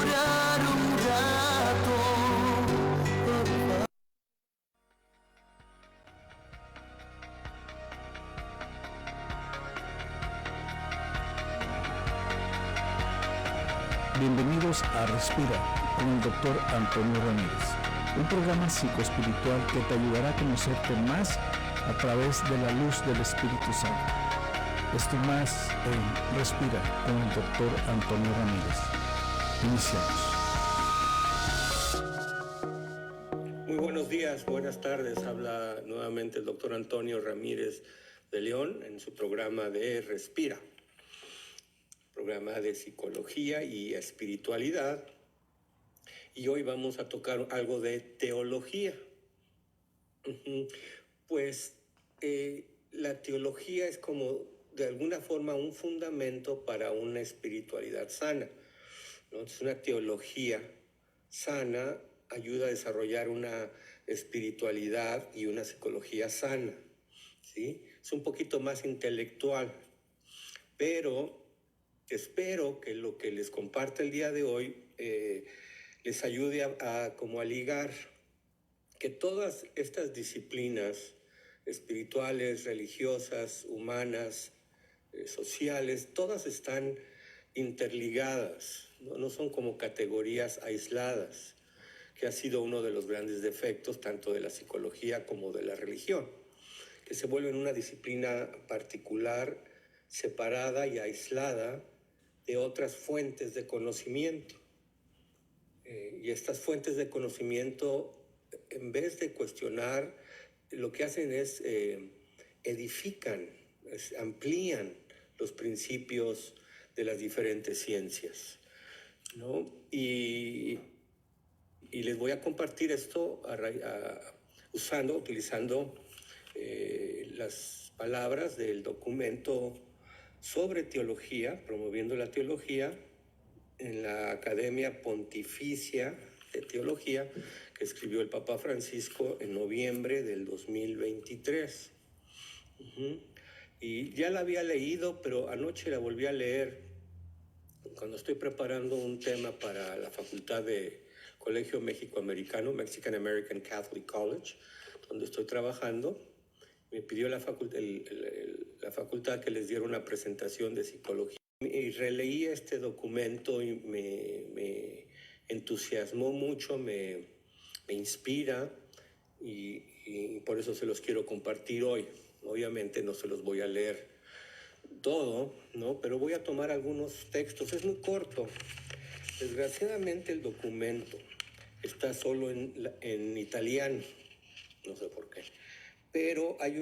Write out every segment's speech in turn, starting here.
llorar un rato. Bienvenidos a Respira con el Dr. Antonio Ramírez, un programa psicoespiritual que te ayudará a conocerte más a través de la luz del Espíritu Santo. Esto más en Respira con el Dr. Antonio Ramírez. Iniciamos. Muy buenos días, buenas tardes. Habla nuevamente el Dr. Antonio Ramírez de León en su programa de Respira. Programa de psicología y espiritualidad, y hoy vamos a tocar algo de teología. Pues la teología es como de alguna forma un fundamento para una espiritualidad sana, ¿no? Entonces, una teología sana ayuda a desarrollar una espiritualidad y una psicología sana, ¿sí? Es un poquito más intelectual, pero espero que lo que les comparto el día de hoy les ayude como a ligar que todas estas disciplinas espirituales, religiosas, humanas, sociales, todas están interligadas, ¿no? No son como categorías aisladas, que ha sido uno de los grandes defectos tanto de la psicología como de la religión, que se vuelven una disciplina particular, separada y aislada de otras fuentes de conocimiento. Y estas fuentes de conocimiento, en vez de cuestionar, lo que hacen es edifican, amplían los principios de las diferentes ciencias, ¿no? Y les voy a compartir esto utilizando las palabras del documento sobre teología, promoviendo la teología, en la Academia Pontificia de Teología, que escribió el Papa Francisco en noviembre del 2023. Y ya la había leído, pero anoche la volví a leer cuando estoy preparando un tema para la facultad de Colegio México-Americano, Mexican American Catholic College, donde estoy trabajando. Me pidió la facultad que les diera una presentación de psicología. Y releí este documento y me entusiasmó mucho, me inspira, y por eso se los quiero compartir hoy. Obviamente no se los voy a leer todo, ¿no? Pero voy a tomar algunos textos. Es muy corto. Desgraciadamente el documento está solo en italiano, no sé por qué. Pero hay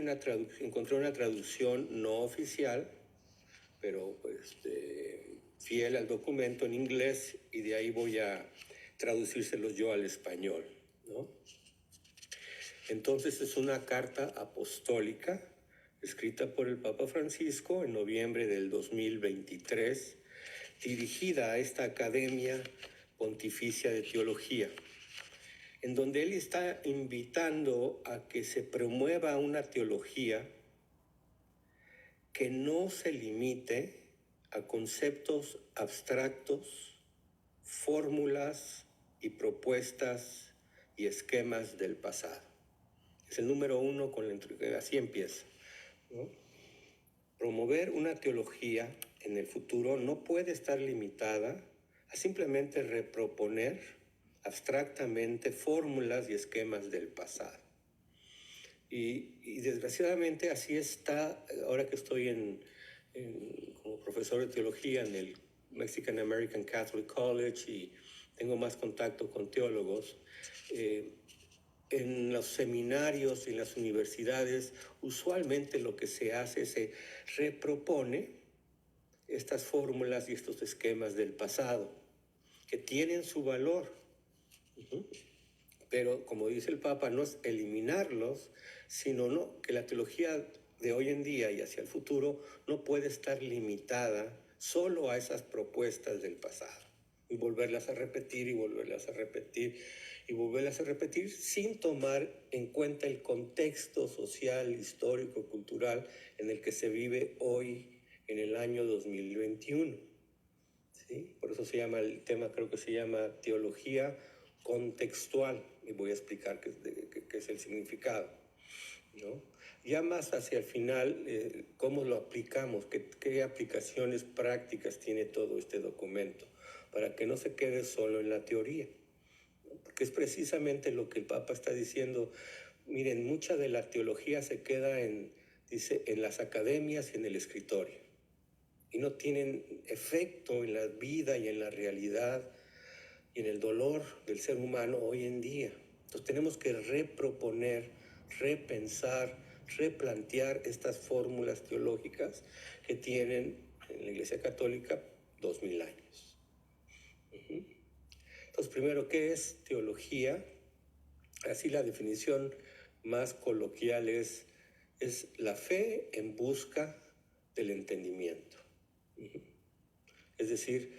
encontré una traducción no oficial, pero pues fiel al documento en inglés, y de ahí voy a traducírselos yo al español, ¿no? Entonces es una carta apostólica escrita por el Papa Francisco en noviembre del 2023, dirigida a esta Academia Pontificia de Teología, en donde él está invitando a que se promueva una teología que no se limite a conceptos abstractos, fórmulas y propuestas y esquemas del pasado. Es el número 1 así empieza, ¿no? Promover una teología en el futuro no puede estar limitada a simplemente reproponer abstractamente fórmulas y esquemas del pasado. Y desgraciadamente así está, ahora que estoy como profesor de teología en el Mexican American Catholic College y tengo más contacto con teólogos, en los seminarios y en las universidades usualmente lo que se hace es se repropone estas fórmulas y estos esquemas del pasado que tienen su valor. Pero, como dice el Papa, no es eliminarlos, sino que la teología de hoy en día y hacia el futuro no puede estar limitada solo a esas propuestas del pasado, y volverlas a repetir y volverlas a repetir y volverlas a repetir sin tomar en cuenta el contexto social, histórico, cultural en el que se vive hoy en el año 2021. ¿sí? Por eso se llama, el tema creo que se llama teología contextual, y voy a explicar qué es el significado, ¿no? Ya más hacia el final, cómo lo aplicamos, qué aplicaciones prácticas tiene todo este documento, para que no se quede solo en la teoría, ¿no? Porque es precisamente lo que el Papa está diciendo. Miren, mucha de la teología se queda dice, en las academias y en el escritorio, y no tienen efecto en la vida y en la realidad y en el dolor del ser humano hoy en día. Entonces tenemos que reproponer, repensar, replantear estas fórmulas teológicas que tienen en la Iglesia Católica 2000 años. Entonces, primero, ¿qué es teología? Así la definición más coloquial es la fe en busca del entendimiento. Es decir,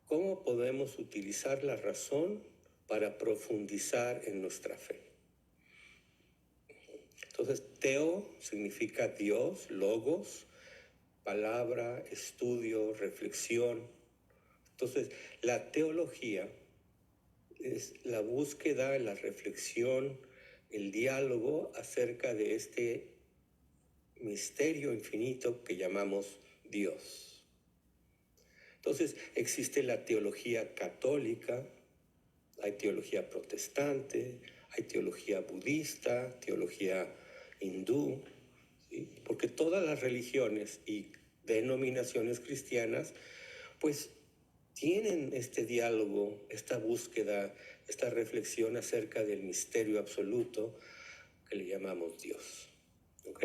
¿cómo podemos utilizar la razón para profundizar en nuestra fe? Entonces, teo significa Dios, logos, palabra, estudio, reflexión. Entonces, la teología es la búsqueda, la reflexión, el diálogo acerca de este misterio infinito que llamamos Dios. Entonces, existe la teología católica, hay teología protestante, hay teología budista, teología hindú, ¿sí? Porque todas las religiones y denominaciones cristianas, pues, tienen este diálogo, esta búsqueda, esta reflexión acerca del misterio absoluto que le llamamos Dios. ¿Ok?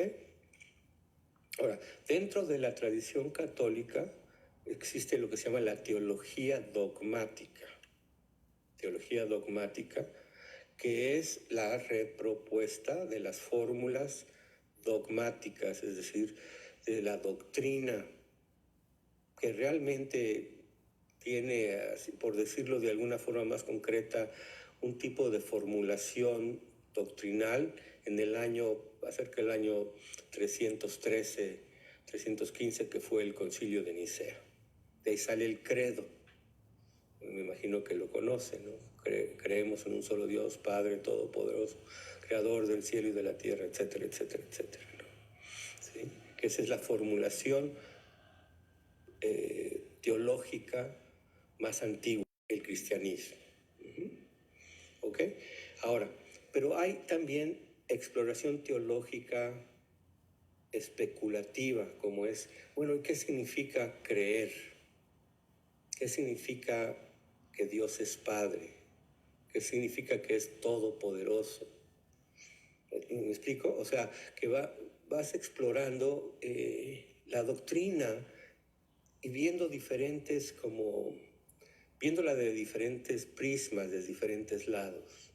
Ahora, dentro de la tradición católica existe lo que se llama la teología dogmática. Teología dogmática, que es la repropuesta de las fórmulas dogmáticas, es decir, de la doctrina que realmente tiene, por decirlo de alguna forma más concreta, un tipo de formulación doctrinal en el año, acerca del año 313, 315, que fue el Concilio de Nicea. De ahí sale el credo. Me imagino que lo conocen, ¿no? Creemos en un solo Dios, Padre Todopoderoso, Creador del cielo y de la tierra, etcétera, etcétera, etcétera, ¿no? ¿Sí? Que esa es la formulación teológica más antigua del cristianismo. ¿Ok? Ahora, pero hay también exploración teológica especulativa, como es, bueno, ¿qué significa creer? ¿Qué significa que Dios es Padre? ¿Qué significa que es todopoderoso? ¿Me explico? O sea, que vas explorando la doctrina y viendo viéndola de diferentes prismas, de diferentes lados.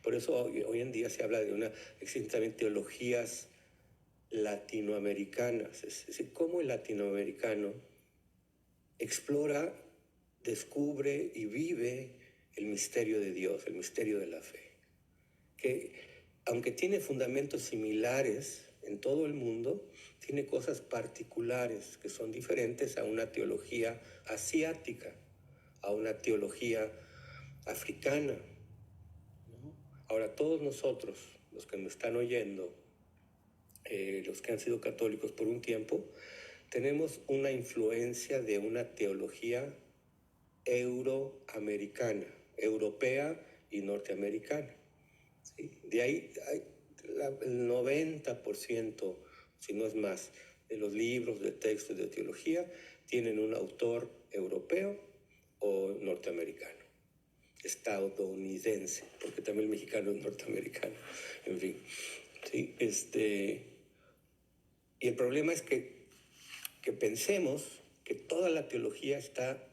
Por eso hoy en día se habla de existen también teologías latinoamericanas, es decir, cómo el latinoamericano explora, descubre y vive el misterio de Dios, el misterio de la fe, que aunque tiene fundamentos similares en todo el mundo, tiene cosas particulares que son diferentes a una teología asiática, a una teología africana, ¿no? Ahora, todos nosotros, los que me están oyendo, los que han sido católicos por un tiempo, tenemos una influencia de una teología euroamericana, europea y norteamericana. ¿Sí? De ahí el 90%, si no es más, de los libros de textos de teología tienen un autor europeo o norteamericano, estadounidense, porque también el mexicano es norteamericano, en fin. ¿Sí? Y el problema es que pensemos que toda la teología está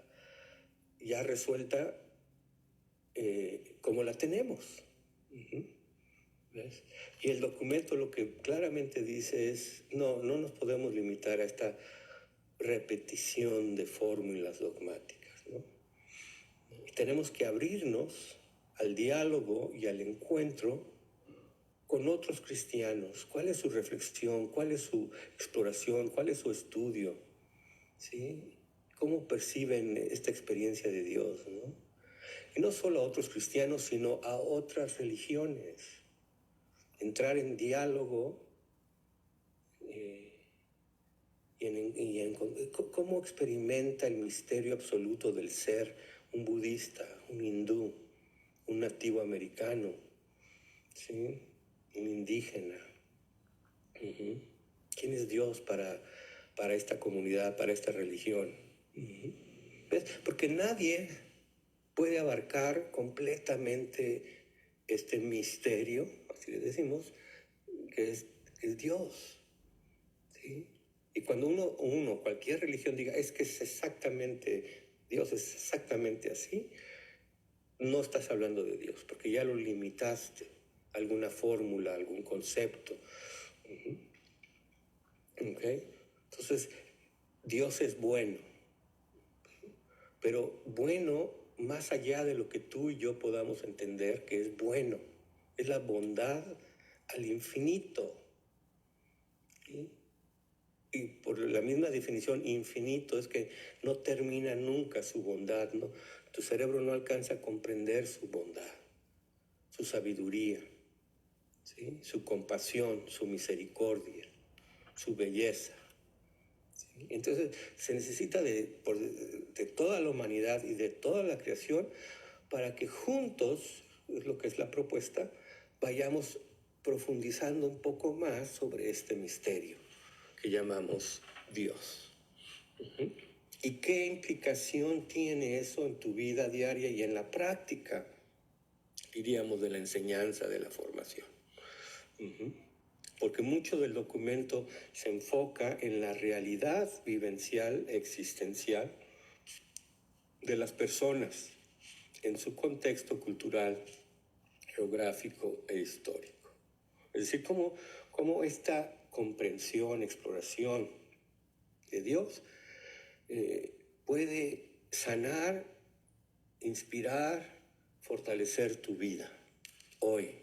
ya resuelta como la tenemos. ¿Ves? Y el documento lo que claramente dice es, no nos podemos limitar a esta repetición de fórmulas dogmáticas, ¿no? Y tenemos que abrirnos al diálogo y al encuentro con otros cristianos. ¿Cuál es su reflexión? ¿Cuál es su exploración? ¿Cuál es su estudio? ¿Sí? cómo perciben esta experiencia de Dios, ¿no? Y no solo a otros cristianos, sino a otras religiones. Entrar en diálogo cómo experimenta el misterio absoluto del ser un budista, un hindú, un nativo americano, ¿sí? Un indígena. Uh-huh. ¿Quién es Dios para esta comunidad, para esta religión? Uh-huh. ¿Ves? Porque nadie puede abarcar completamente este misterio, así le decimos, que es Dios, ¿sí? Y cuando cualquier religión diga, es que es exactamente, Dios es exactamente así, no estás hablando de Dios, porque ya lo limitaste a alguna fórmula, algún concepto. Uh-huh. ¿Okay? Entonces, Dios es bueno, pero bueno más allá de lo que tú y yo podamos entender que es bueno. Es la bondad al infinito. ¿Sí? Y por la misma definición, infinito es que no termina nunca su bondad, ¿no? Tu cerebro no alcanza a comprender su bondad, su sabiduría, ¿sí? Su compasión, su misericordia, su belleza. ¿Sí? Entonces se necesita de toda la humanidad y de toda la creación para que juntos, es lo que es la propuesta, vayamos profundizando un poco más sobre este misterio que llamamos Dios. Uh-huh. ¿Y qué implicación tiene eso en tu vida diaria y en la práctica, diríamos, de la enseñanza, de la formación? Uh-huh. Porque mucho del documento se enfoca en la realidad vivencial, existencial de las personas, en su contexto cultural, geográfico e histórico. Es decir, cómo esta comprensión, exploración de Dios puede sanar, inspirar, fortalecer tu vida hoy,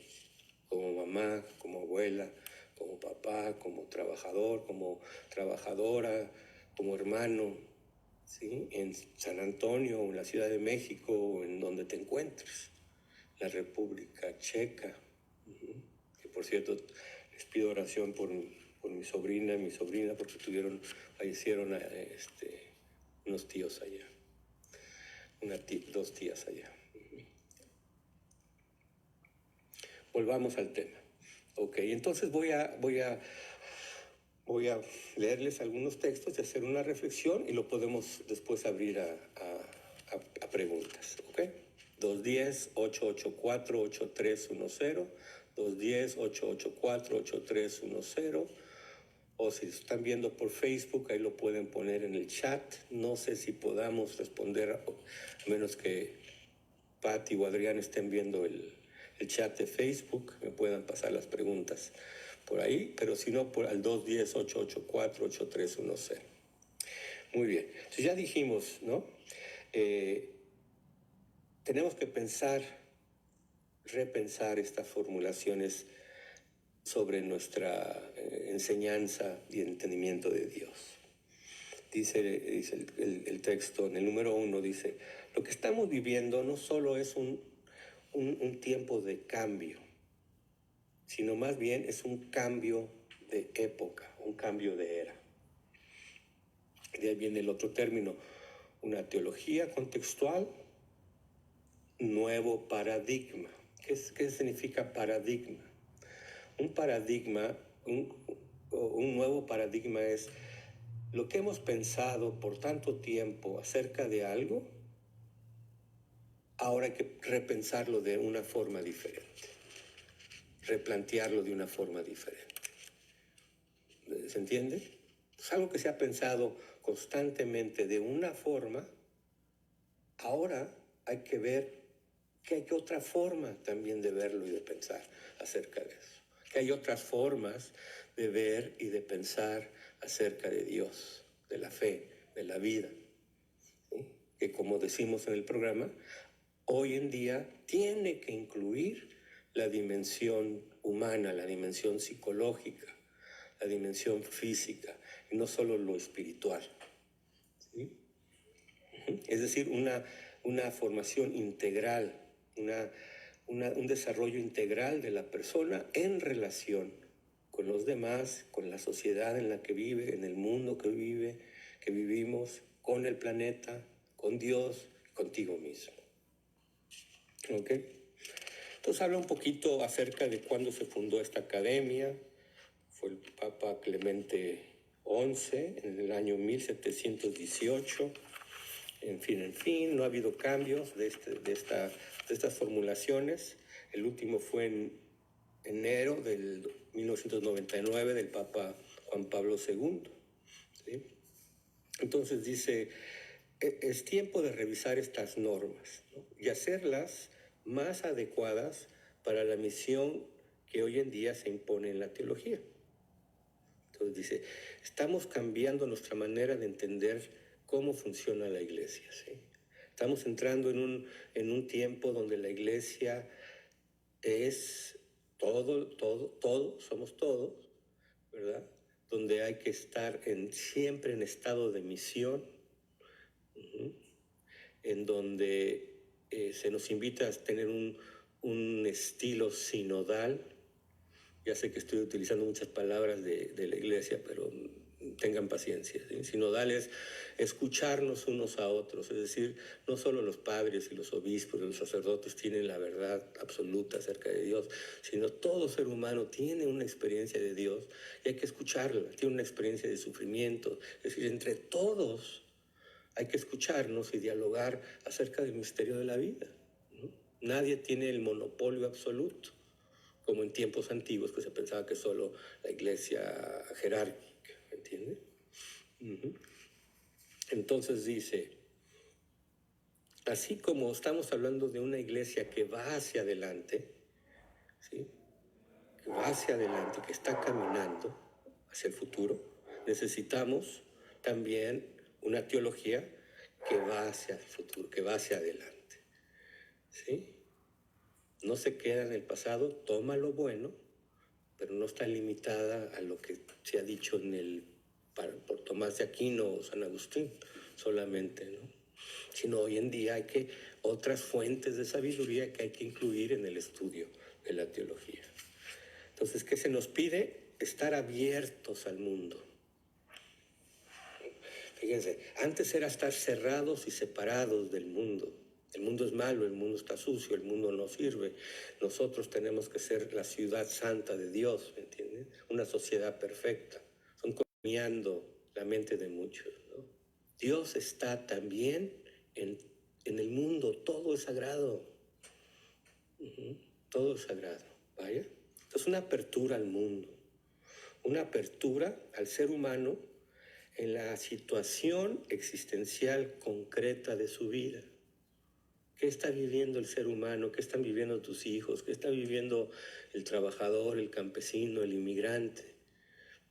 como mamá, como abuela, como papá, como trabajador, como trabajadora, como hermano, ¿sí? En San Antonio, o en la Ciudad de México, o en donde te encuentres, la República Checa. Uh-huh. Que por cierto, les pido oración por mi sobrina, porque fallecieron unos tíos allá, dos tías allá. Volvamos al tema. Ok, entonces voy a leerles algunos textos y hacer una reflexión y lo podemos después abrir a preguntas. Ok, 210-884-8310, 210-884-8310. O si están viendo por Facebook, ahí lo pueden poner en el chat. No sé si podamos responder, a menos que Pati o Adrián estén viendo el chat de Facebook, me puedan pasar las preguntas por ahí, pero si no, al 210-884-8310. Muy bien, entonces ya dijimos, ¿no? Tenemos que repensar estas formulaciones sobre nuestra enseñanza y entendimiento de Dios. Dice el texto, en el número 1, dice, lo que estamos viviendo no solo es un tiempo de cambio, sino más bien es un cambio de época, un cambio de era. De ahí viene el otro término, una teología contextual, nuevo paradigma. ¿Qué significa paradigma? Un paradigma, un nuevo paradigma es lo que hemos pensado por tanto tiempo acerca de algo, ahora hay que repensarlo de una forma diferente, replantearlo de una forma diferente. ¿Se entiende? Es algo que se ha pensado constantemente de una forma, ahora hay que ver que hay otra forma también de verlo y de pensar acerca de eso. Que hay otras formas de ver y de pensar acerca de Dios, de la fe, de la vida. ¿Sí? Que como decimos en el programa, hoy en día tiene que incluir la dimensión humana, la dimensión psicológica, la dimensión física, y no solo lo espiritual. ¿Sí? Es decir, una formación integral, un desarrollo integral de la persona en relación con los demás, con la sociedad en la que vive, en el mundo que vivimos, con el planeta, con Dios, contigo mismo. ¿Ok? Entonces habla un poquito acerca de cuándo se fundó esta academia. Fue el Papa Clemente XI en el año 1718. En fin, no ha habido cambios de estas formulaciones. El último fue en enero del 1999 del Papa Juan Pablo II. ¿Sí? Entonces dice, es tiempo de revisar estas normas, ¿no? Y hacerlas más adecuadas para la misión que hoy en día se impone en la teología. Entonces dice, estamos cambiando nuestra manera de entender cómo funciona la iglesia, ¿sí? Estamos entrando en un tiempo donde la iglesia es todo, somos todos, ¿verdad? Donde hay que estar siempre en estado de misión, en donde se nos invita a tener un estilo sinodal. Ya sé que estoy utilizando muchas palabras de la iglesia, pero tengan paciencia, ¿sí? Sinodal es escucharnos unos a otros, es decir, no solo los padres y los obispos y los sacerdotes tienen la verdad absoluta acerca de Dios, sino todo ser humano tiene una experiencia de Dios y hay que escucharla, tiene una experiencia de sufrimiento, es decir, entre todos hay que escucharnos y dialogar acerca del misterio de la vida, ¿no? Nadie tiene el monopolio absoluto, como en tiempos antiguos que se pensaba que solo la iglesia jerárquica, ¿entiende? Entonces dice, así como estamos hablando de una iglesia que va hacia adelante, ¿sí? Que va hacia adelante, que está caminando hacia el futuro, necesitamos también una teología que va hacia el futuro, que va hacia adelante, ¿sí? No se queda en el pasado, toma lo bueno, pero no está limitada a lo que se ha dicho por Tomás de Aquino o San Agustín solamente, ¿no? Sino hoy en día hay otras fuentes de sabiduría que hay que incluir en el estudio de la teología. Entonces, ¿qué se nos pide? Estar abiertos al mundo. Fíjense, antes era estar cerrados y separados del mundo. El mundo es malo, el mundo está sucio, el mundo no sirve. Nosotros tenemos que ser la ciudad santa de Dios, ¿me entienden? Una sociedad perfecta. Son coloniando la mente de muchos, ¿no? Dios está también en el mundo, todo es sagrado. Todo es sagrado, ¿vaya? Entonces una apertura al mundo, una apertura al ser humano en la situación existencial concreta de su vida. ¿Qué está viviendo el ser humano? ¿Qué están viviendo tus hijos? ¿Qué está viviendo el trabajador, el campesino, el inmigrante?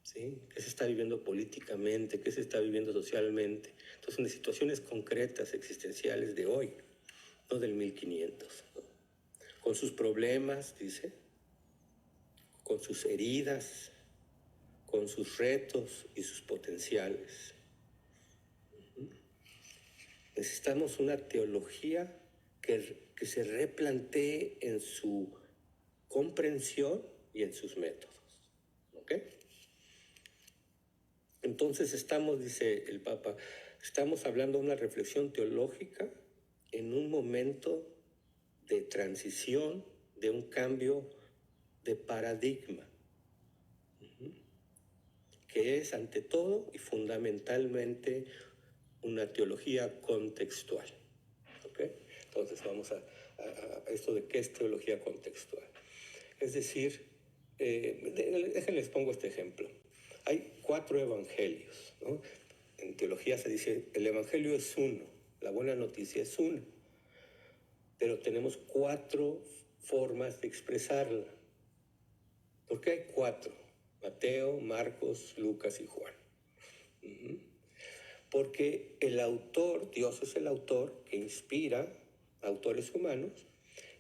¿Sí? ¿Qué se está viviendo políticamente? ¿Qué se está viviendo socialmente? Entonces, en situaciones concretas, existenciales de hoy, no del 1500, ¿no? Con sus problemas, dice, con sus heridas, con sus retos y sus potenciales. Necesitamos una teología que se replantee en su comprensión y en sus métodos. ¿Ok? Entonces dice el Papa, estamos hablando de una reflexión teológica en un momento de transición, de un cambio de paradigma, que es ante todo y fundamentalmente una teología contextual. ¿Ok? Entonces vamos a esto de qué es teología contextual. Es decir, déjenles pongo este ejemplo. Hay 4 evangelios, ¿no? En teología se dice, el evangelio es uno, la buena noticia es una, pero tenemos 4 formas de expresarla. ¿Por qué hay 4? Mateo, Marcos, Lucas y Juan. Porque el autor, Dios es el autor que inspira, autores humanos,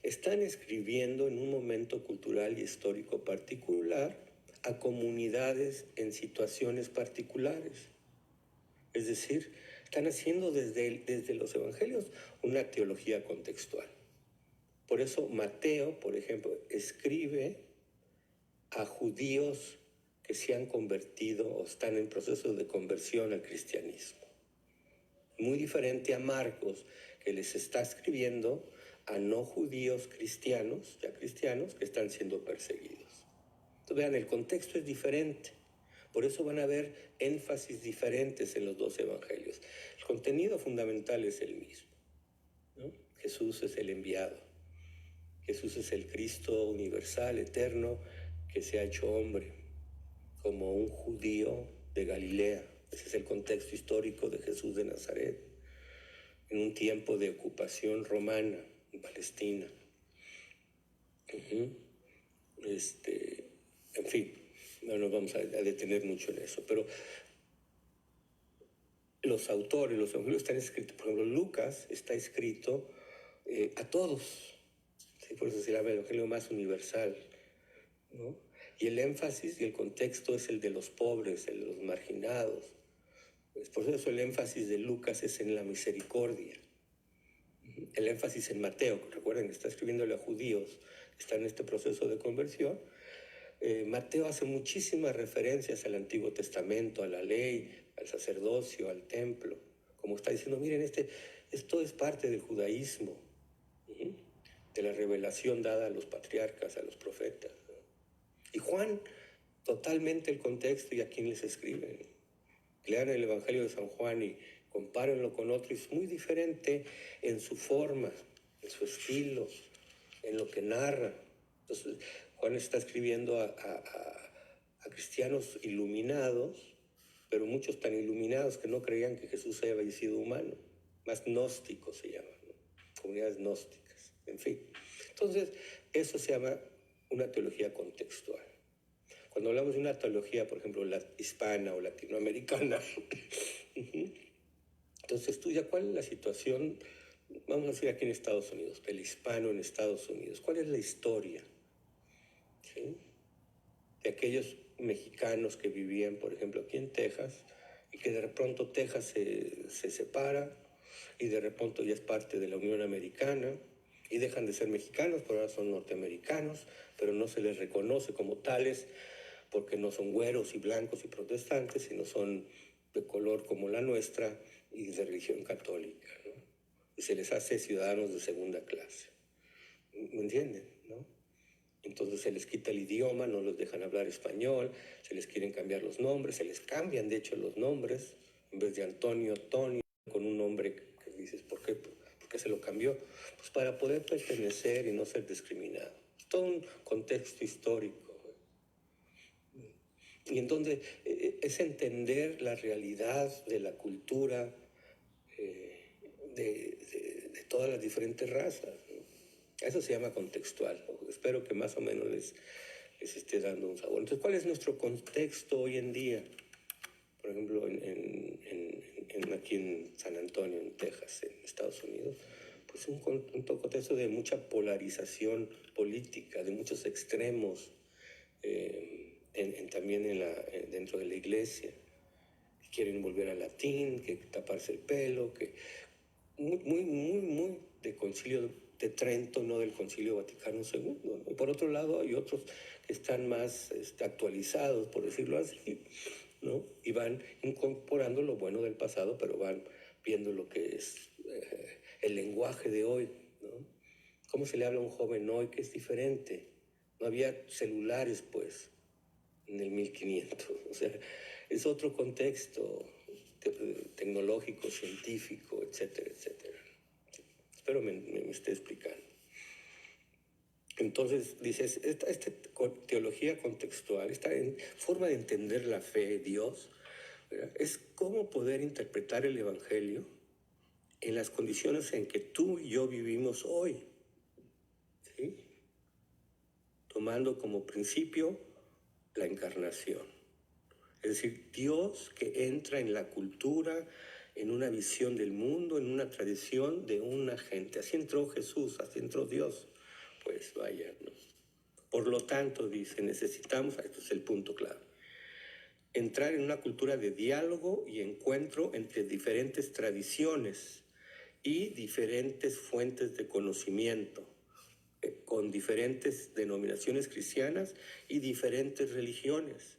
están escribiendo en un momento cultural y histórico particular a comunidades en situaciones particulares. Es decir, están haciendo desde los evangelios una teología contextual. Por eso Mateo, por ejemplo, escribe a judíos que se han convertido o están en proceso de conversión al cristianismo. Muy diferente a Marcos, que les está escribiendo a no judíos cristianos, ya cristianos, que están siendo perseguidos. Entonces, vean, el contexto es diferente. Por eso van a haber énfasis diferentes en los dos evangelios. El contenido fundamental es el mismo, ¿no? Jesús es el enviado. Jesús es el Cristo universal, eterno, que se ha hecho hombre, como un judío de Galilea. Ese es el contexto histórico de Jesús de Nazaret, en un tiempo de ocupación romana en Palestina. En fin, no nos vamos a detener mucho en eso, pero los autores, los evangelios están escritos, por ejemplo, Lucas está escrito a todos, ¿sí? Por eso se llama el evangelio más universal, ¿no? Y el énfasis y el contexto es el de los pobres, el de los marginados. Por eso el énfasis de Lucas es en la misericordia. El énfasis en Mateo, recuerden que está escribiéndole a judíos que están en este proceso de conversión. Mateo hace muchísimas referencias al Antiguo Testamento, a la ley, al sacerdocio, al templo. Como está diciendo, miren, esto es parte del judaísmo, de la revelación dada a los patriarcas, a los profetas. Y Juan, totalmente el contexto y a quién les escribe. Lean el Evangelio de San Juan y compárenlo con otro. Es muy diferente en su forma, en su estilo, en lo que narra. Entonces, Juan está escribiendo a cristianos iluminados, pero muchos tan iluminados que no creían que Jesús había sido humano. Más gnósticos se llaman, ¿no? Comunidades gnósticas, en fin. Entonces, eso se llama una teología contextual. Cuando hablamos de una teología, por ejemplo, la hispana o latinoamericana, entonces estudia cuál es la situación, vamos a decir aquí en Estados Unidos, del hispano en Estados Unidos. ¿Cuál es la historia? ¿Sí? De aquellos mexicanos que vivían, por ejemplo, aquí en Texas, y que de pronto Texas se separa y de pronto ya es parte de la Unión Americana y dejan de ser mexicanos, pero ahora son norteamericanos, pero no se les reconoce como tales porque no son güeros y blancos y protestantes, sino son de color como la nuestra y de religión católica, ¿no? Y se les hace ciudadanos de segunda clase. ¿Me entienden? ¿No? Entonces se les quita el idioma, no los dejan hablar español, se les quieren cambiar los nombres, se les cambian de hecho los nombres, en vez de Antonio, Tonio, con un nombre que dices, ¿por qué se lo cambió? Pues para poder pertenecer y no ser discriminado. Es todo un contexto histórico. Y entonces es entender la realidad de la cultura de todas las diferentes razas, ¿no? Eso se llama contextual, ¿no? Espero que más o menos les esté dando un sabor. Entonces, ¿cuál es nuestro contexto hoy en día? Por ejemplo, aquí en San Antonio, en Texas, en Estados Unidos, pues un contexto de mucha polarización política, de muchos extremos, también dentro de la iglesia. Quieren volver al latín, que taparse el pelo, que muy de Concilio de Trento, no del Concilio Vaticano II, ¿no? Y por otro lado hay otros que están más actualizados, por decirlo así, ¿no? Y van incorporando lo bueno del pasado, pero van viendo lo que es el lenguaje de hoy, ¿no? ¿Cómo se le habla a un joven hoy que es diferente? No había celulares, pues, en el 1500. O sea, es otro contexto tecnológico, científico, etcétera, etcétera. Espero me esté explicando. Entonces, dices, esta teología contextual, esta forma de entender la fe de Dios, ¿verdad? Es cómo poder interpretar el Evangelio en las condiciones en que tú y yo vivimos hoy, ¿sí? Tomando como principio la encarnación. Es decir, Dios que entra en la cultura, en una visión del mundo, en una tradición de una gente. Así entró Jesús, así entró Dios. Pues vaya, ¿no? Por lo tanto, dice, necesitamos, esto es el punto clave, entrar en una cultura de diálogo y encuentro entre diferentes tradiciones y diferentes fuentes de conocimiento, con diferentes denominaciones cristianas y diferentes religiones,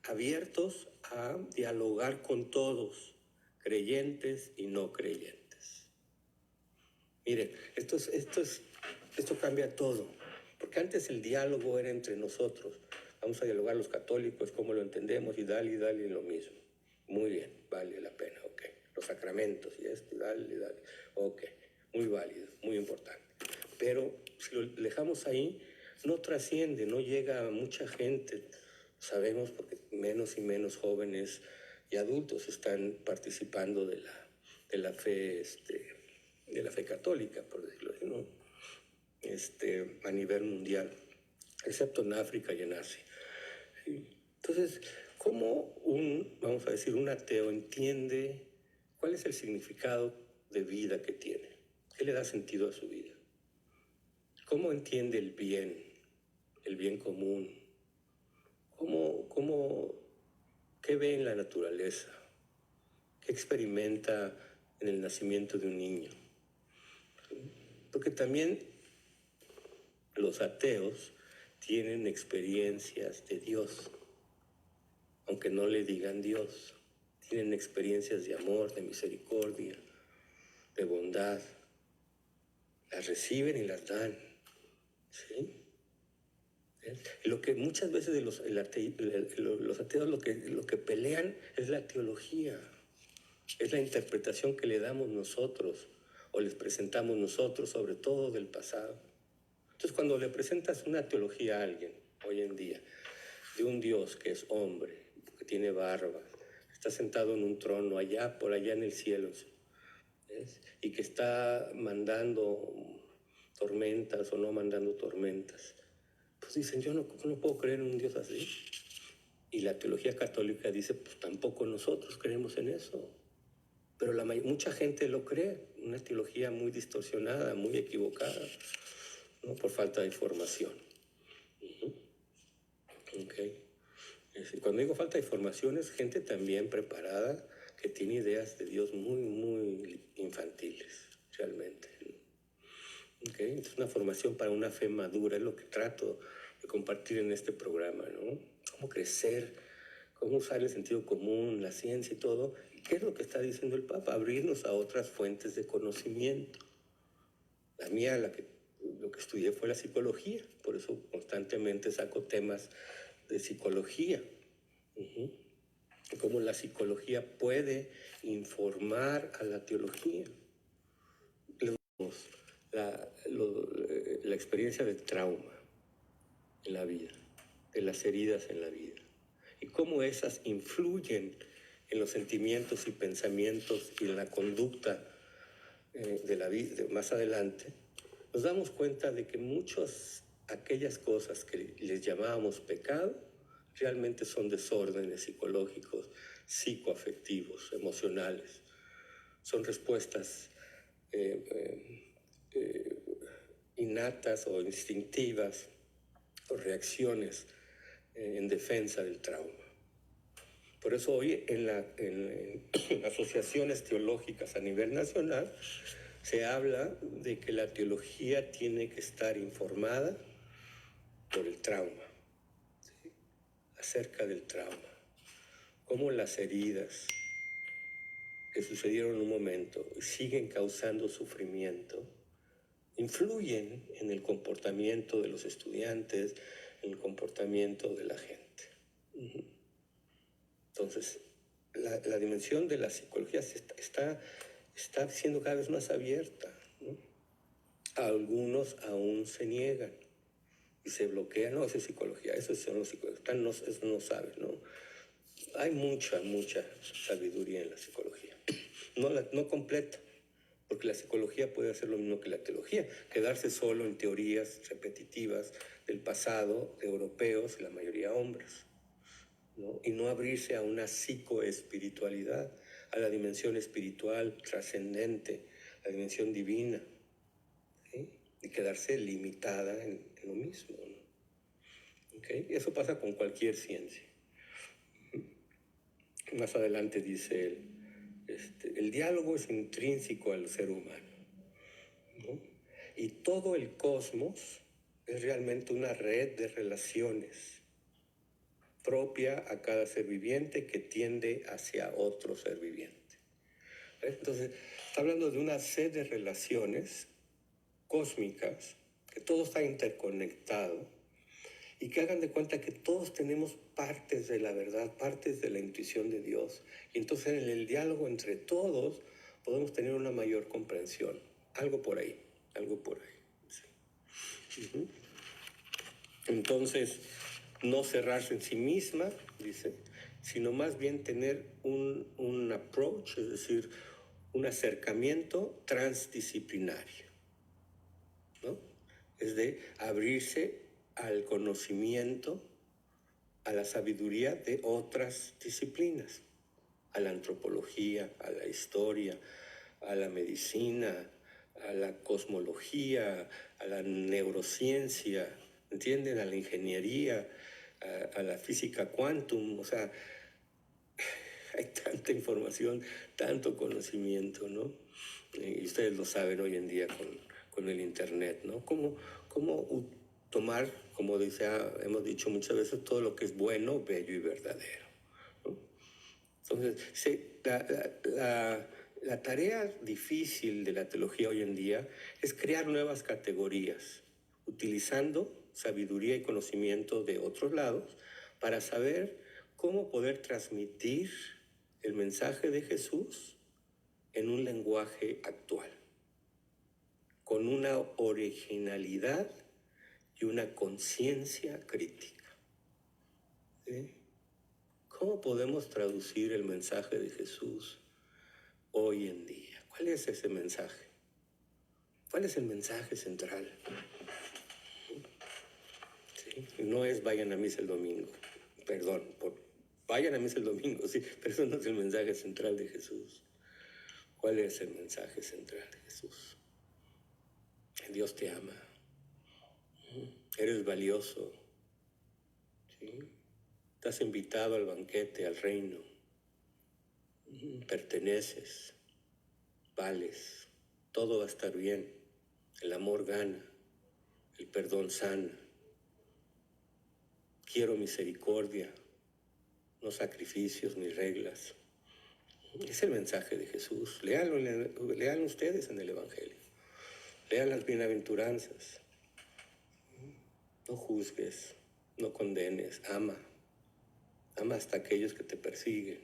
abiertos a dialogar con todos, creyentes y no creyentes. Miren, esto cambia todo, porque antes el diálogo era entre nosotros. Vamos a dialogar los católicos, cómo lo entendemos, y dale lo mismo. Muy bien, vale la pena, ok. Los sacramentos y esto, dale, ok. Muy válido, muy importante. Pero si lo dejamos ahí, no trasciende, no llega a mucha gente. Sabemos porque menos y menos jóvenes y adultos están participando de la fe, de la fe católica, por decirlo así, ¿no? A nivel mundial, excepto en África y en Asia. Entonces, ¿cómo vamos a decir, un ateo entiende cuál es el significado de vida que tiene? ¿Qué le da sentido a su vida? ¿Cómo entiende el bien común? ¿Qué ve en la naturaleza? ¿Qué experimenta en el nacimiento de un niño? Porque también los ateos tienen experiencias de Dios, aunque no le digan Dios. Tienen experiencias de amor, de misericordia, de bondad. Las reciben y las dan, ¿sí? Lo que muchas veces los ateos lo que pelean es la teología, es la interpretación que le damos nosotros o les presentamos nosotros, sobre todo del pasado. Entonces, cuando le presentas una teología a alguien hoy en día de un Dios que es hombre, que tiene barba, está sentado en un trono por allá en el cielo, ¿ves? Y que está mandando tormentas o no mandando tormentas, pues dicen, yo no puedo creer en un Dios así. Y la teología católica dice, pues tampoco nosotros creemos en eso. Pero mucha gente lo cree, una teología muy distorsionada, muy equivocada, ¿no? Por falta de información. Okay. Cuando digo falta de información, es gente también preparada que tiene ideas de Dios muy, muy infantiles, realmente. Okay. Es una formación para una fe madura, es lo que trato de compartir en este programa, ¿no? Cómo crecer, cómo usar el sentido común, la ciencia y todo. ¿Qué es lo que está diciendo el Papa? Abrirnos a otras fuentes de conocimiento. La mía, lo que estudié fue la psicología, por eso constantemente saco temas de psicología. Cómo la psicología puede informar a la teología. La experiencia del trauma en la vida, de las heridas en la vida, y cómo esas influyen en los sentimientos y pensamientos y en la conducta de la vida más adelante. Nos damos cuenta de que aquellas cosas que les llamábamos pecado realmente son desórdenes psicológicos, psicoafectivos, emocionales. Son respuestas innatas o instintivas o reacciones en defensa del trauma. Por eso hoy en asociaciones teológicas a nivel nacional se habla de que la teología tiene que estar informada por el trauma, ¿sí? Acerca del trauma, cómo las heridas que sucedieron en un momento y siguen causando sufrimiento, influyen en el comportamiento de los estudiantes, en el comportamiento de la gente. Entonces, la dimensión de la psicología está siendo cada vez más abierta, ¿no? Algunos aún se niegan y se bloquean. No, eso es psicología, eso son los psicólogos, eso no saben, ¿no? Hay mucha sabiduría en la psicología. No completa, porque la psicología puede hacer lo mismo que la teología, quedarse solo en teorías repetitivas del pasado de europeos, la mayoría hombres, ¿no? Y no abrirse a una psicoespiritualidad, a la dimensión espiritual trascendente, la dimensión divina, ¿sí? Y quedarse limitada en lo mismo, ¿no? ¿Okay? Eso pasa con cualquier ciencia. Más adelante dice él, el diálogo es intrínseco al ser humano, ¿no? Y todo el cosmos es realmente una red de relaciones propia a cada ser viviente que tiende hacia otro ser viviente. Entonces, está hablando de una serie de relaciones cósmicas, que todo está interconectado, y que hagan de cuenta que todos tenemos partes de la verdad, partes de la intuición de Dios. Y entonces en el diálogo entre todos podemos tener una mayor comprensión. Algo por ahí, algo por ahí. Sí. Entonces, no cerrarse en sí misma, dice, sino más bien tener un approach, es decir, un acercamiento transdisciplinario, ¿no? Es de abrirse al conocimiento, a la sabiduría de otras disciplinas, a la antropología, a la historia, a la medicina, a la cosmología, a la neurociencia, ¿entienden? A la ingeniería, a la física quantum, o sea, hay tanta información, tanto conocimiento, ¿no? Y ustedes lo saben hoy en día con el Internet, ¿no? ¿Cómo tomar, como hemos dicho muchas veces, todo lo que es bueno, bello y verdadero, ¿no? Entonces, la tarea difícil de la teología hoy en día es crear nuevas categorías, utilizando sabiduría y conocimiento de otros lados para saber cómo poder transmitir el mensaje de Jesús en un lenguaje actual, con una originalidad y una conciencia crítica. ¿Sí? ¿Cómo podemos traducir el mensaje de Jesús hoy en día? ¿Cuál es ese mensaje? ¿Cuál es el mensaje central? ¿Sí? No es vayan a misa el domingo, perdón, vayan a misa el domingo, sí, pero eso no es el mensaje central de Jesús. ¿Cuál es el mensaje central de Jesús? Dios te ama, eres valioso, ¿sí? Estás invitado al banquete, al reino, perteneces, vales, todo va a estar bien, el amor gana, el perdón sana, quiero misericordia, no sacrificios ni reglas. Es el mensaje de Jesús. Léanlo ustedes en el Evangelio. Lean las bienaventuranzas. No juzgues, no condenes, ama. Ama hasta aquellos que te persiguen.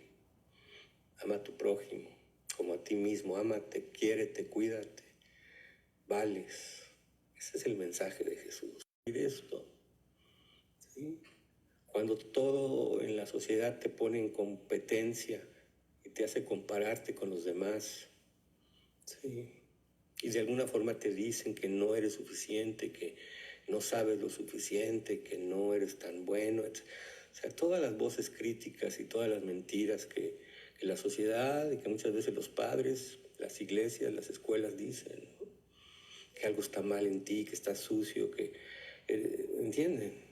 Ama a tu prójimo como a ti mismo. Ámate, quiérete, cuídate. Vales. Ese es el mensaje de Jesús. Y de esto, ¿sí? Cuando todo en la sociedad te pone en competencia y te hace compararte con los demás, ¿sí? Y de alguna forma te dicen que no eres suficiente, que no sabes lo suficiente, que no eres tan bueno, etc. O sea, todas las voces críticas y todas las mentiras que la sociedad y que muchas veces los padres, las iglesias, las escuelas dicen, ¿no? Que algo está mal en ti, que estás sucio, que... ¿entienden?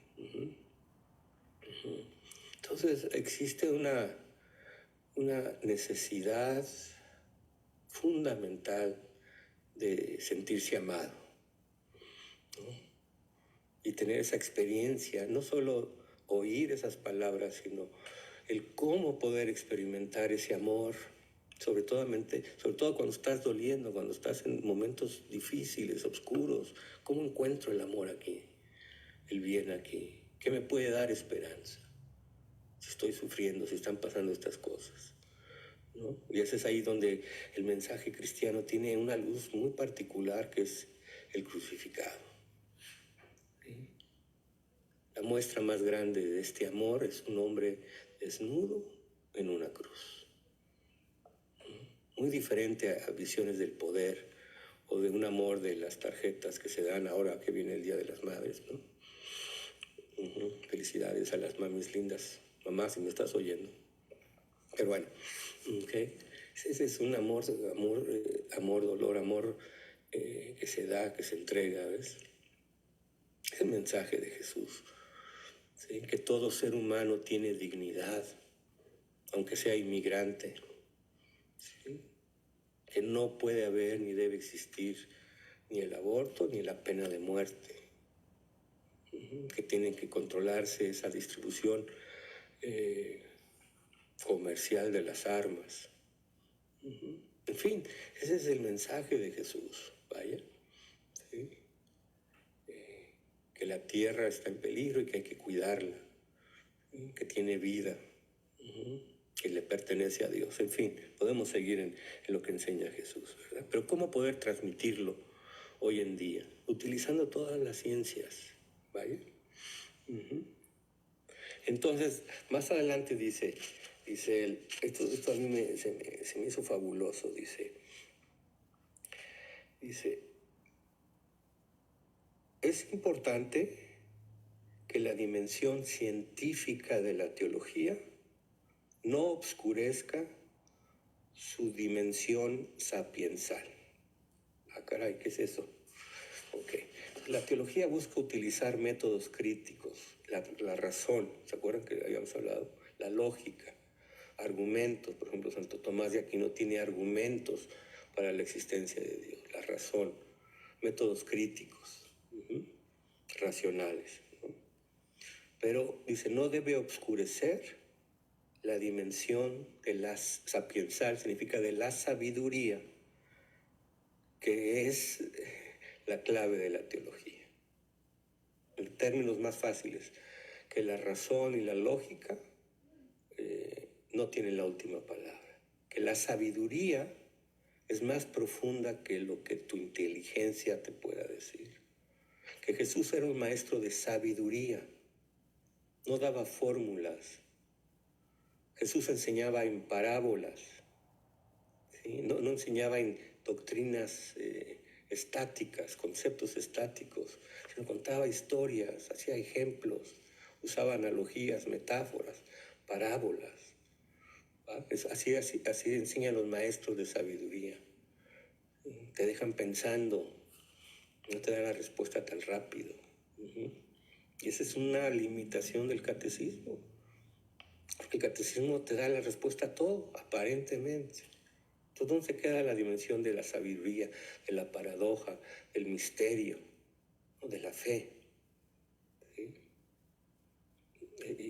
Entonces existe una necesidad fundamental de sentirse amado, ¿no? Y tener esa experiencia, no solo oír esas palabras, sino el cómo poder experimentar ese amor, sobre todo cuando estás doliendo, cuando estás en momentos difíciles, oscuros. ¿Cómo encuentro el amor aquí, el bien aquí? ¿Qué me puede dar esperanza? Si estoy sufriendo, si están pasando estas cosas, ¿no? Y ese es ahí donde el mensaje cristiano tiene una luz muy particular, que es el crucificado. ¿Sí? La muestra más grande de este amor es un hombre desnudo en una cruz. Muy diferente a visiones del poder o de un amor de las tarjetas que se dan ahora que viene el Día de las Madres, ¿no? Felicidades a las mamis lindas. Mamá, si me estás oyendo. Pero bueno, ¿okay? Ese es un amor, dolor, amor que se da, que se entrega, ¿ves? Es el mensaje de Jesús, ¿sí? Que todo ser humano tiene dignidad, aunque sea inmigrante, ¿sí? Que no puede haber ni debe existir ni el aborto ni la pena de muerte, que tienen que controlarse esa distribución comercial de las armas. En fin, ese es el mensaje de Jesús, vaya, ¿sí? Que la tierra está en peligro y que hay que cuidarla, ¿sí? Que tiene vida, que le pertenece a Dios. En fin, podemos seguir en lo que enseña Jesús, ¿verdad? Pero ¿cómo poder transmitirlo hoy en día? Utilizando todas las ciencias, ¿vaya? Entonces, más adelante dice él, esto a mí se me hizo fabuloso, dice, es importante que la dimensión científica de la teología no obscurezca su dimensión sapiensal. Ah, caray, ¿qué es eso? Ok. La teología busca utilizar métodos críticos, la razón, ¿se acuerdan que habíamos hablado? La lógica, argumentos, por ejemplo, Santo Tomás de Aquino tiene argumentos para la existencia de Dios, la razón, métodos críticos, racionales, ¿no? Pero dice, no debe obscurecer la dimensión de la sapiensal, significa de la sabiduría, que es la clave de la teología. En términos más fáciles, que la razón y la lógica no tienen la última palabra, que la sabiduría es más profunda que lo que tu inteligencia te pueda decir, que Jesús era un maestro de sabiduría, no daba fórmulas, Jesús enseñaba en parábolas, ¿sí? No enseñaba en doctrinas estáticas, conceptos estáticos, sino contaba historias, hacía ejemplos, usaba analogías, metáforas, parábolas. Así enseñan los maestros de sabiduría. Te dejan pensando, no te dan la respuesta tan rápido. Y esa es una limitación del catecismo. Porque el catecismo te da la respuesta a todo, aparentemente. Entonces, ¿dónde se queda la dimensión de la sabiduría, de la paradoja, del misterio, ¿no? De la fe? ¿Sí?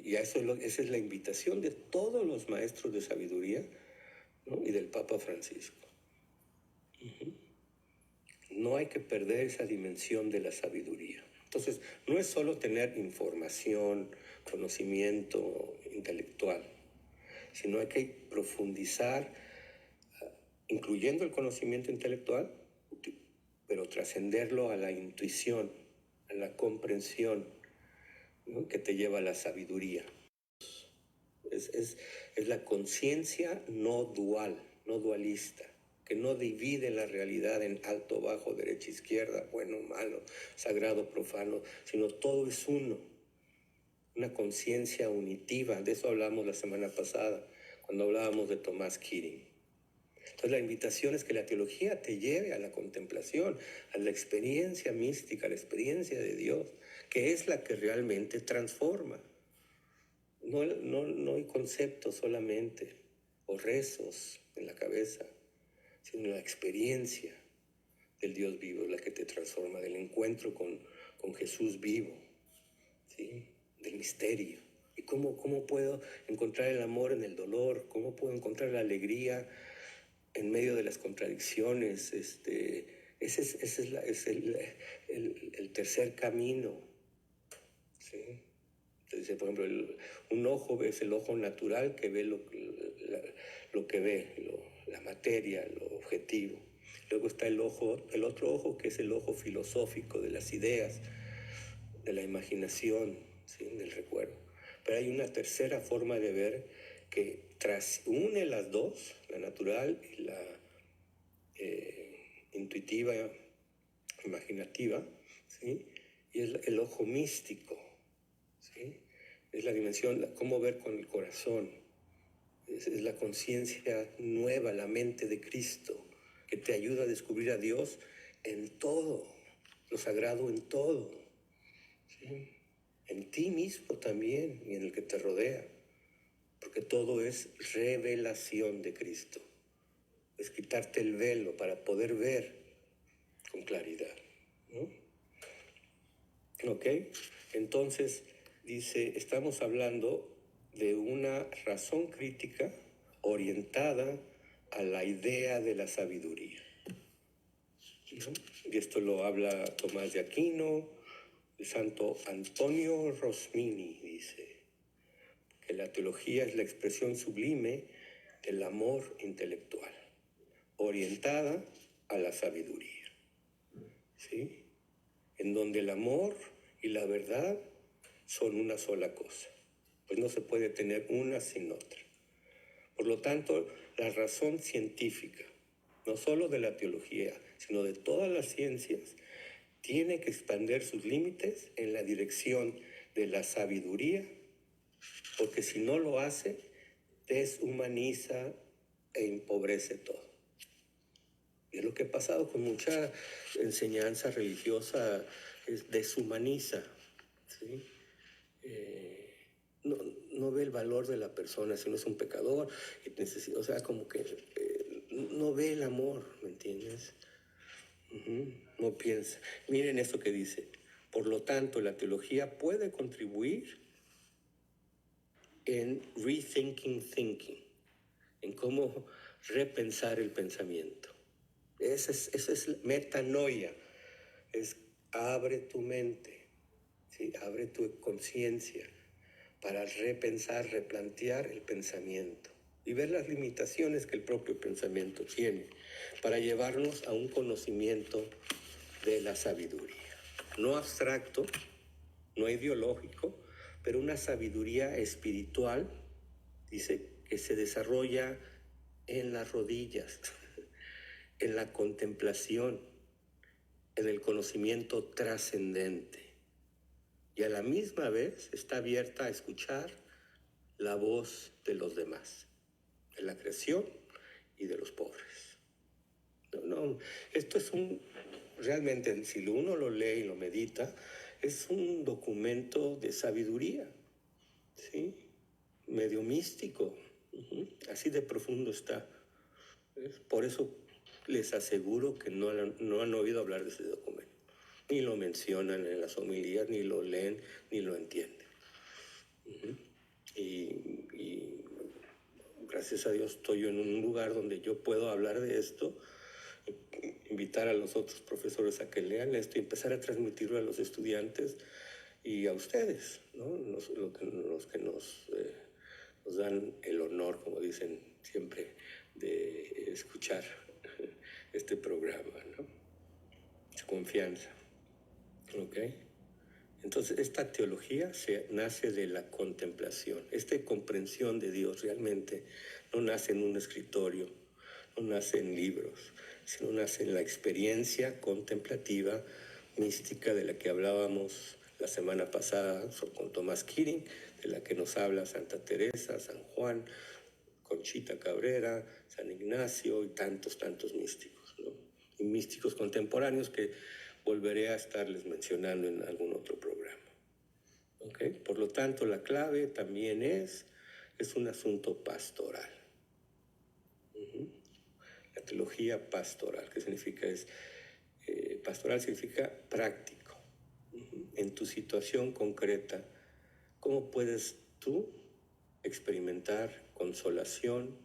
Y esa es la invitación de todos los maestros de sabiduría, ¿no? Y del Papa Francisco. No hay que perder esa dimensión de la sabiduría. Entonces, no es solo tener información, conocimiento intelectual, sino hay que profundizar, incluyendo el conocimiento intelectual, pero trascenderlo a la intuición, a la comprensión, ¿no? Que te lleva a la sabiduría. Es la conciencia no dual, no dualista, que no divide la realidad en alto, bajo, derecha, izquierda, bueno, malo, sagrado, profano, sino todo es uno. Una conciencia unitiva, de eso hablamos la semana pasada, cuando hablábamos de Tomás Keating. Entonces la invitación es que la teología te lleve a la contemplación, a la experiencia mística, a la experiencia de Dios, que es la que realmente transforma. No hay conceptos solamente, o rezos en la cabeza, sino la experiencia del Dios vivo, la que te transforma, del encuentro con Jesús vivo, ¿sí? Del misterio. ¿Y cómo puedo encontrar el amor en el dolor? ¿Cómo puedo encontrar la alegría en medio de las contradicciones? Ese es el tercer camino, ¿sí? Entonces, por ejemplo, un ojo es el ojo natural que ve lo que ve, la materia, lo objetivo. Luego está el otro ojo, que es el ojo filosófico de las ideas, de la imaginación, ¿sí? Del recuerdo. Pero hay una tercera forma de ver que une las dos, la natural y la intuitiva, imaginativa, ¿sí? Y es el ojo místico, ¿sí? Es la dimensión, cómo ver con el corazón. Es la conciencia nueva, la mente de Cristo, que te ayuda a descubrir a Dios en todo, lo sagrado en todo, ¿sí? En ti mismo también y en el que te rodea. porque todo es revelación de Cristo. Es quitarte el velo para poder ver con claridad, ¿no? ¿Ok? Entonces, dice, estamos hablando de una razón crítica orientada a la idea de la sabiduría, ¿no? Y esto lo habla Tomás de Aquino, el santo Antonio Rosmini, dice que la teología es la expresión sublime del amor intelectual, orientada a la sabiduría, ¿sí? En donde el amor y la verdad son una sola cosa, pues no se puede tener una sin otra. Por lo tanto, la razón científica, no solo de la teología, sino de todas las ciencias, tiene que expandir sus límites en la dirección de la sabiduría, porque si no lo hace, deshumaniza e empobrece todo. Y es lo que ha pasado con mucha enseñanza religiosa, es deshumaniza, ¿sí? No ve el valor de la persona, si no es un pecador, y necesita, o sea, como que no ve el amor, ¿me entiendes? No piensa. Miren esto que dice: por lo tanto, la teología puede contribuir en rethinking thinking, en cómo repensar el pensamiento. Eso es metanoia, es abre tu mente, ¿sí? Abre tu conciencia para repensar, replantear el pensamiento y ver las limitaciones que el propio pensamiento tiene para llevarnos a un conocimiento de la sabiduría. No abstracto, no ideológico, pero una sabiduría espiritual, dice, que se desarrolla en las rodillas, en la contemplación, en el conocimiento trascendente. Y a la misma vez está abierta a escuchar la voz de los demás, de la creación y de los pobres. Esto es realmente, si uno lo lee y lo medita, es un documento de sabiduría, ¿sí? Medio místico, así de profundo está. Por eso les aseguro que no han oído hablar de ese documento. Ni lo mencionan en las homilías, ni lo leen, ni lo entienden. Y gracias a Dios estoy yo en un lugar donde yo puedo hablar de esto, invitar a los otros profesores a que lean esto y empezar a transmitirlo a los estudiantes y a ustedes, ¿no? Los que nos dan el honor, como dicen siempre, de escuchar este programa, ¿no? Confianza. ¿Ok? Entonces, esta teología nace de la contemplación. Esta comprensión de Dios realmente no nace en un escritorio, no nace en libros, sino nace en la experiencia contemplativa, mística, de la que hablábamos la semana pasada con Tomás Keating, de la que nos habla Santa Teresa, San Juan, Conchita Cabrera, San Ignacio y tantos místicos, ¿no? Y místicos contemporáneos que volveré a estarles mencionando en algún otro programa. ¿Okay? Por lo tanto, la clave también es un asunto pastoral. La teología pastoral, ¿qué significa? Pastoral significa práctico. En tu situación concreta, ¿cómo puedes tú experimentar consolación,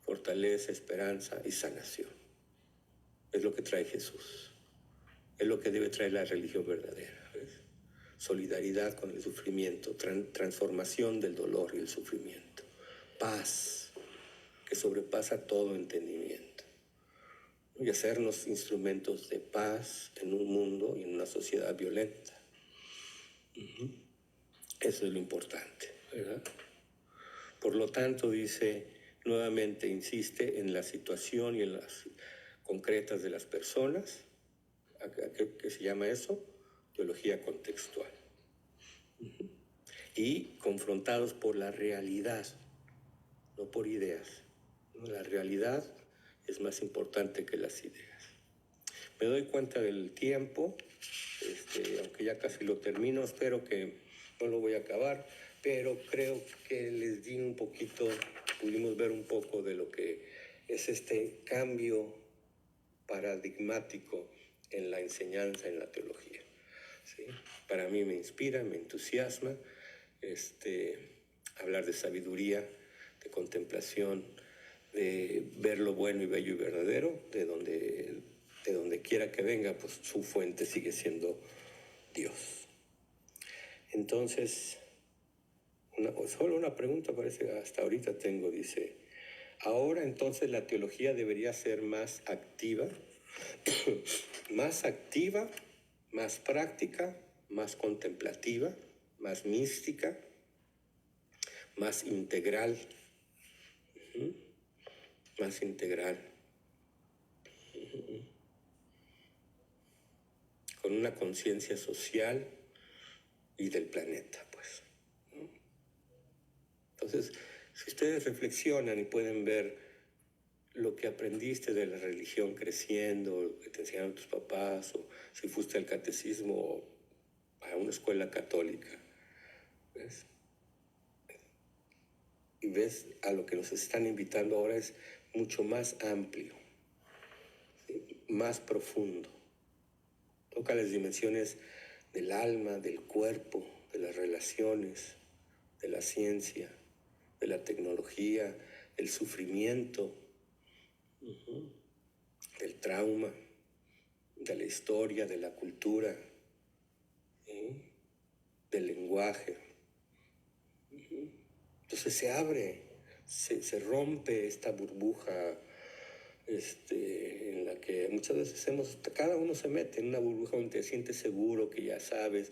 fortaleza, esperanza y sanación? Es lo que trae Jesús. Es lo que debe traer la religión verdadera, ¿ves? Solidaridad con el sufrimiento, transformación del dolor y el sufrimiento, paz que sobrepasa todo entendimiento, y hacernos instrumentos de paz en un mundo y en una sociedad violenta. Eso es lo importante, ¿verdad? Por lo tanto, dice, nuevamente insiste en la situación y en las concretas de las personas. ¿Qué se llama eso? Teología contextual. Y confrontados por la realidad, no por ideas. La realidad es más importante que las ideas. Me doy cuenta del tiempo, aunque ya casi lo termino, espero que no lo voy a acabar, pero creo que les di un poquito, pudimos ver un poco de lo que es este cambio paradigmático en la enseñanza, en la teología. ¿Sí? Para mí me inspira, me entusiasma hablar de sabiduría, de contemplación, de ver lo bueno y bello y verdadero, de donde quiera que venga, pues su fuente sigue siendo Dios. Entonces, solo una pregunta parece que hasta ahorita tengo, dice, ahora entonces la teología debería ser más activa, más práctica, más contemplativa, más mística, más integral, más integral, con una conciencia social y del planeta, pues. Entonces, si ustedes reflexionan y pueden ver lo que aprendiste de la religión creciendo, lo que te enseñaron tus papás, o si fuiste al catecismo o a una escuela católica, ¿ves? Y ves a lo que nos están invitando ahora es mucho más amplio, ¿sí? Más profundo. Toca las dimensiones del alma, del cuerpo, de las relaciones, de la ciencia, de la tecnología, del sufrimiento, del trauma, de la historia, de la cultura, del lenguaje. Entonces se abre, se rompe esta burbuja en la que muchas veces cada uno se mete en una burbuja donde te sientes seguro, que ya sabes,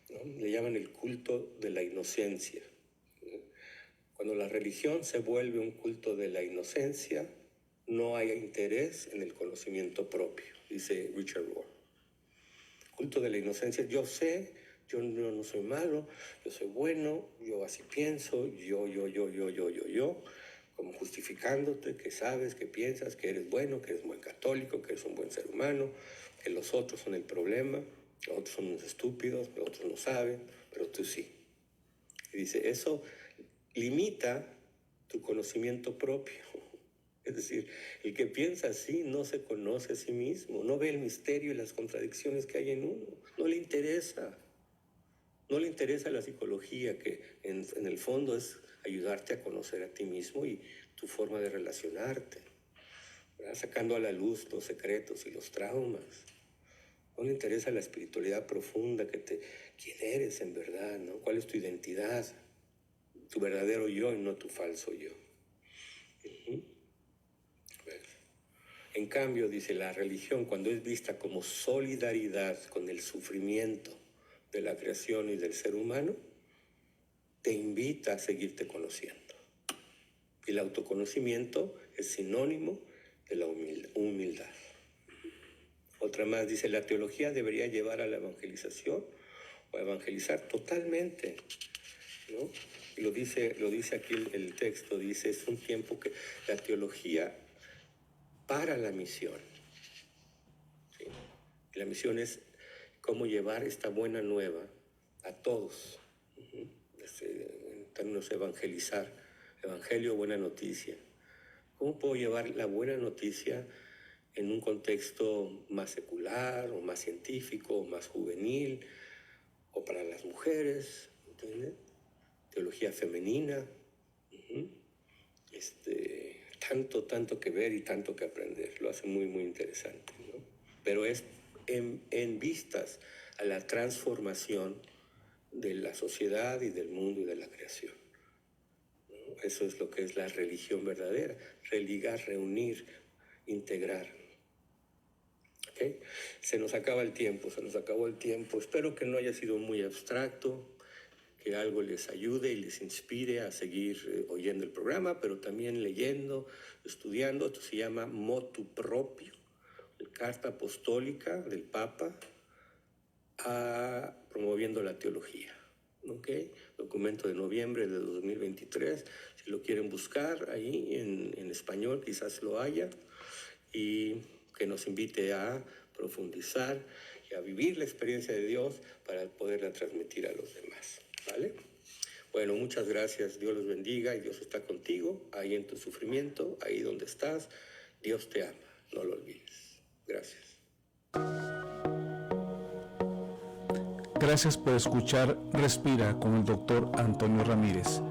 ¿no? Le llaman el culto de la inocencia. Cuando la religión se vuelve un culto de la inocencia, no hay interés en el conocimiento propio, dice Richard Rohr. Culto de la inocencia, yo sé, yo no soy malo, yo soy bueno, yo así pienso, yo, como justificándote que sabes, que piensas, que eres bueno, que eres un buen católico, que eres un buen ser humano, que los otros son el problema, los otros son unos estúpidos, los otros no saben, pero tú sí. Y dice, eso limita tu conocimiento propio. Es decir, el que piensa así no se conoce a sí mismo, no ve el misterio y las contradicciones que hay en uno, no le interesa. No le interesa la psicología, que en el fondo es ayudarte a conocer a ti mismo y tu forma de relacionarte, ¿verdad? Sacando a la luz los secretos y los traumas. No le interesa la espiritualidad profunda, quién eres en verdad, ¿no? ¿Cuál es tu identidad? Tu verdadero yo y no tu falso yo. En cambio, dice, la religión, cuando es vista como solidaridad con el sufrimiento de la creación y del ser humano, te invita a seguirte conociendo. Y el autoconocimiento es sinónimo de la humildad. Otra más dice, la teología debería llevar a la evangelización o a evangelizar totalmente, ¿no? Y lo dice aquí el texto, dice, es un tiempo que la teología para la misión. ¿Sí? Y la misión es cómo llevar esta buena nueva a todos. En términos de evangelizar, evangelio, buena noticia. ¿Cómo puedo llevar la buena noticia en un contexto más secular, o más científico, o más juvenil, o para las mujeres? ¿Entiendes? Teología femenina. Tanto que ver y tanto que aprender. Lo hace muy, muy interesante, ¿no? Pero es en vistas a la transformación de la sociedad y del mundo y de la creación, ¿no? Eso es lo que es la religión verdadera. Religar, reunir, integrar. ¿Okay? Se nos acabó el tiempo. Espero que no haya sido muy abstracto, que algo les ayude y les inspire a seguir oyendo el programa, pero también leyendo, estudiando. Esto se llama Motu Proprio, carta apostólica del Papa promoviendo la teología. ¿Okay? Documento de noviembre de 2023. Si lo quieren buscar ahí en español, quizás lo haya, y que nos invite a profundizar y a vivir la experiencia de Dios para poderla transmitir a los demás. ¿Vale? Bueno, muchas gracias. Dios los bendiga y Dios está contigo, ahí en tu sufrimiento, ahí donde estás. Dios te ama, no lo olvides. Gracias. Gracias por escuchar Respira con el doctor Antonio Ramírez.